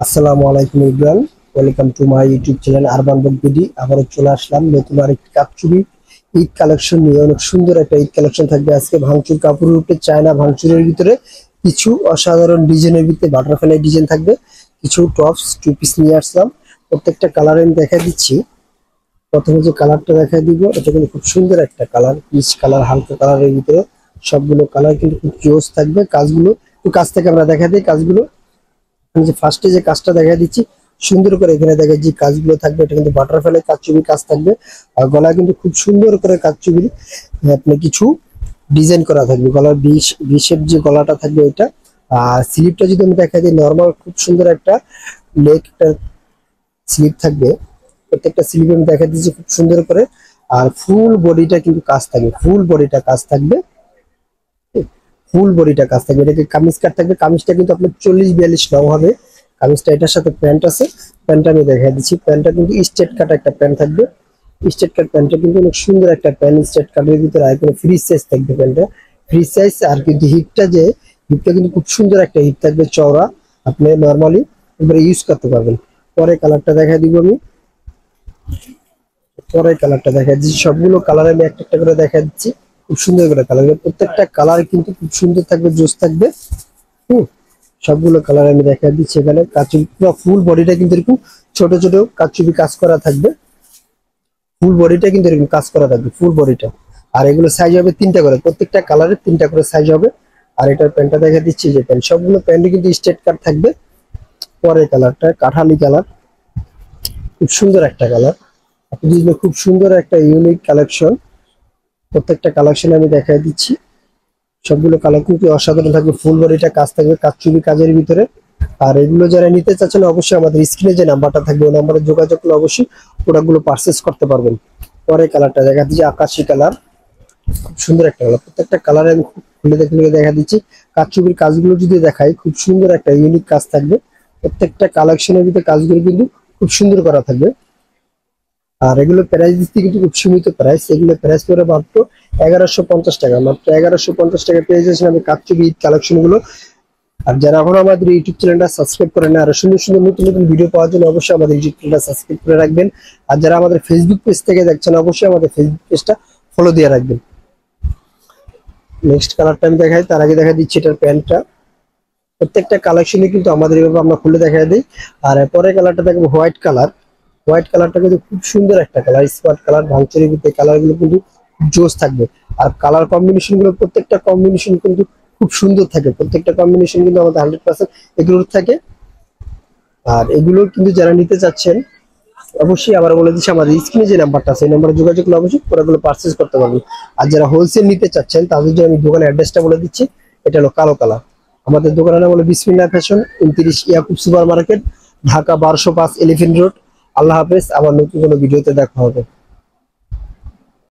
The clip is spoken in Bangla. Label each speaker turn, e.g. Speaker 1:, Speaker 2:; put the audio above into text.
Speaker 1: আসসালামু আলাইকুম Ibran, welcome to my YouTube channel urban book BD. আবারও চলে আসলাম নতুন আরেকটি কাপচুরি ঈদ কালেকশন নিয়ে। অনেক সুন্দর একটা ঈদ কালেকশন থাকবে আজকে। ভাঙচুর কাপড়ের উপরে চায়না ভাঙচুরের ভিতরে কিছু অসাধারণ ডিজাইনের ভিতরে বাটারফ্লাই ডিজাইন থাকবে। কিছু টপস টু পিস নিয়ে আসলাম, প্রত্যেকটা কালার আমি দেখা দিচ্ছি। প্রথমে যে কালারটা দেখা দিব, এটা কিন্তু খুব সুন্দর একটা কালার, পিচ কালার, হালকা কালারের ভিতরে। সবগুলো কালার কিন্তু খুব জোস থাকবে। কাজগুলো একটু কাছ থেকে আমরা দেখা দিই কাজগুলো। আমি যে ফার্স্টে যে কাজটা দেখা দিচ্ছি সুন্দর করে, এখানে দেখা যে কাজগুলো থাকবে, এটা কিন্তু বাটারফ্লাই কারচুপির কাজ থাকবে। আর গলায় কিন্তু খুব সুন্দর করে কারচুপির আপনি কিছু ডিজাইন করা থাকবে। গলার বিশের যে গলাটা থাকবে এটা। আর স্লিপটা যদি আমি দেখা দিই, নর্মাল খুব সুন্দর একটা নেক একটা স্লিপ থাকবে। প্রত্যেকটা স্লিপ আমি দেখা দিচ্ছি খুব সুন্দর করে। আর ফুল বডিটা কিন্তু কাজ থাকবে, ফুল বডিটা কাজ থাকবে, ফুল বডিটা কাজ থাকবে। এটাকে কামিজ কাট থাকবে। কামিজটা কিন্তু আপনার 40-42 লং হবে কামিজটা। এটার সাথে প্যান্ট আছে, প্যান্টটা আমি দেখা দিচ্ছি। প্যান্টটা কিন্তু স্ট্রেট কাট একটা প্যান্ট থাকবে। স্ট্রেট কাট প্যান্টটা কিন্তু অনেক সুন্দর একটা প্যান্ট, স্ট্রেট কাটের ভিতরে আর কোনো ফ্রি সাইজ থাকবে প্যান্টটা, ফ্রি সাইজ। আর কিন্তু হিপটা কিন্তু খুব সুন্দর একটা হিপ থাকবে, চওড়া। আপনি নর্মালি এবারে ইউজ করতে পারবেন। পরে কালারটা দেখা দিব আমি, পরের কালারটা দেখা দিচ্ছি। সবগুলো কালার আমি একটা একটা করে দেখা দিচ্ছি, খুব সুন্দর করে কালার। প্রত্যেকটা কালার কিন্তু খুব সুন্দর থাকবে, জোস থাকবে। হুম, সবগুলো কালার আমি দেখা দিচ্ছি। এখানে কাচুপি পুরো ফুল বডিটা কিন্তু এরকম ছোট ছোট কাচুপি কাজ করা থাকবে। ফুল বডিটা কিন্তু এরকম কাজ করা থাকবে, ফুল বডিটা। আর এগুলো সাইজ হবে 3টা করে, প্রত্যেকটা কালারের 3টা করে সাইজ হবে। আর এটার প্যান্টটা দেখা দিচ্ছি, যে প্যান্ট, সবগুলো প্যান্টে কিন্তু স্ট্রেট কাট থাকবে। পরের কালারটা কাঠালি কালার, খুব সুন্দর একটা কালার। আপনি যদি খুব সুন্দর একটা ইউনিক কালেকশন, প্রত্যেকটা কালেকশন আমি দেখাই দিচ্ছি। সবগুলো কালার কিন্তু অসাধারণ থাকবে, ফুল বডিটা কাজ থাকবে কারচুপি কাজের ভিতরে। আর এগুলো যারা নিতে চাচ্ছেন অবশ্যই আমাদের স্ক্রিনে যে নাম্বারটা থাকবে ওই নাম্বারে যোগাযোগ করলে অবশ্যই প্রোডাক্টগুলো পারচেস করতে পারবেন। পরে কালারটা দেখা দিচ্ছি আকাশি কালার, খুব সুন্দর একটা কালার। প্রত্যেকটা কালারে আমি খুলে দেখে দেখা দিচ্ছি। কারচুপির কাজগুলো যদি দেখাই, খুব সুন্দর একটা ইউনিক কাজ থাকবে। প্রত্যেকটা কালেকশনের ভিতরে কাজগুলো কিন্তু খুব সুন্দর করা থাকবে। আর এগুলো প্রাইস দিচ্ছি কিন্তু খুব সীমিত প্রাইস। এগুলো প্রাইস করে মাত্র 1150 টাকা, মাত্র 1150 টাকা পেয়ে যাচ্ছেন আমি কারচুপি ঈদ কালেকশন গুলো। আর যারা এখন আমাদের ইউটিউব চ্যানেলটা সাবস্ক্রাইব করেন না, আর সুন্দর সুন্দর নতুন নতুন ভিডিও পাওয়ার জন্য অবশ্যই আমাদের ইউটিউব চ্যানেলটা সাবস্ক্রাইব করে রাখবেন। আর যারা আমাদের ফেসবুক পেজ থেকে দেখছেন অবশ্যই আমাদের ফেসবুক পেজটা ফলো দিয়ে রাখবেন। নেক্সট কালারটা আমি দেখাই, তার আগে দেখা দিচ্ছি এটার প্যান্টটা। প্রত্যেকটা কালেকশনে কিন্তু আমাদের এইভাবে আমরা খুলে দেখা দিই। আর পরের কালারটা দেখবো হোয়াইট কালার। হোয়াইট কালারটা কিন্তু খুব সুন্দর একটা কালার, স্মার্ট কালার। ভাঙচুরের ভিতরে কালার গুলো কিন্তু জোস থাকবে। আর কালার কম্বিনেশন গুলো, প্রত্যেকটা কম্বিনেশন কিন্তু খুব সুন্দর থাকে। প্রত্যেকটা কম্বিনেশন কিন্তু আমাদের 100% এগুলোর থাকে। আর এগুলো কিন্তু যারা নিতে চাচ্ছেন অবশ্যই আবার বলে দিচ্ছি, আমাদের স্ক্রিনে যে নাম্বারটা আছে এই নাম্বারে যোগাযোগ করলে অবশ্যই প্রোডাক্টগুলো পারচেজ করতে পারবেন। আর যারা হোলসেল নিতে চাচ্ছেন তাদের জন্য আমি দোকানের অ্যাড্রেসটা বলে দিচ্ছি। এটা হলো কালো কালার। আমাদের দোকানের নাম হলো Bismillah fashion, 29 Yakub super market, Dhaka 1205 elephant road. আল্লাহ হাফেজ, আবার নতুন কোনো ভিডিওতে দেখা হবে।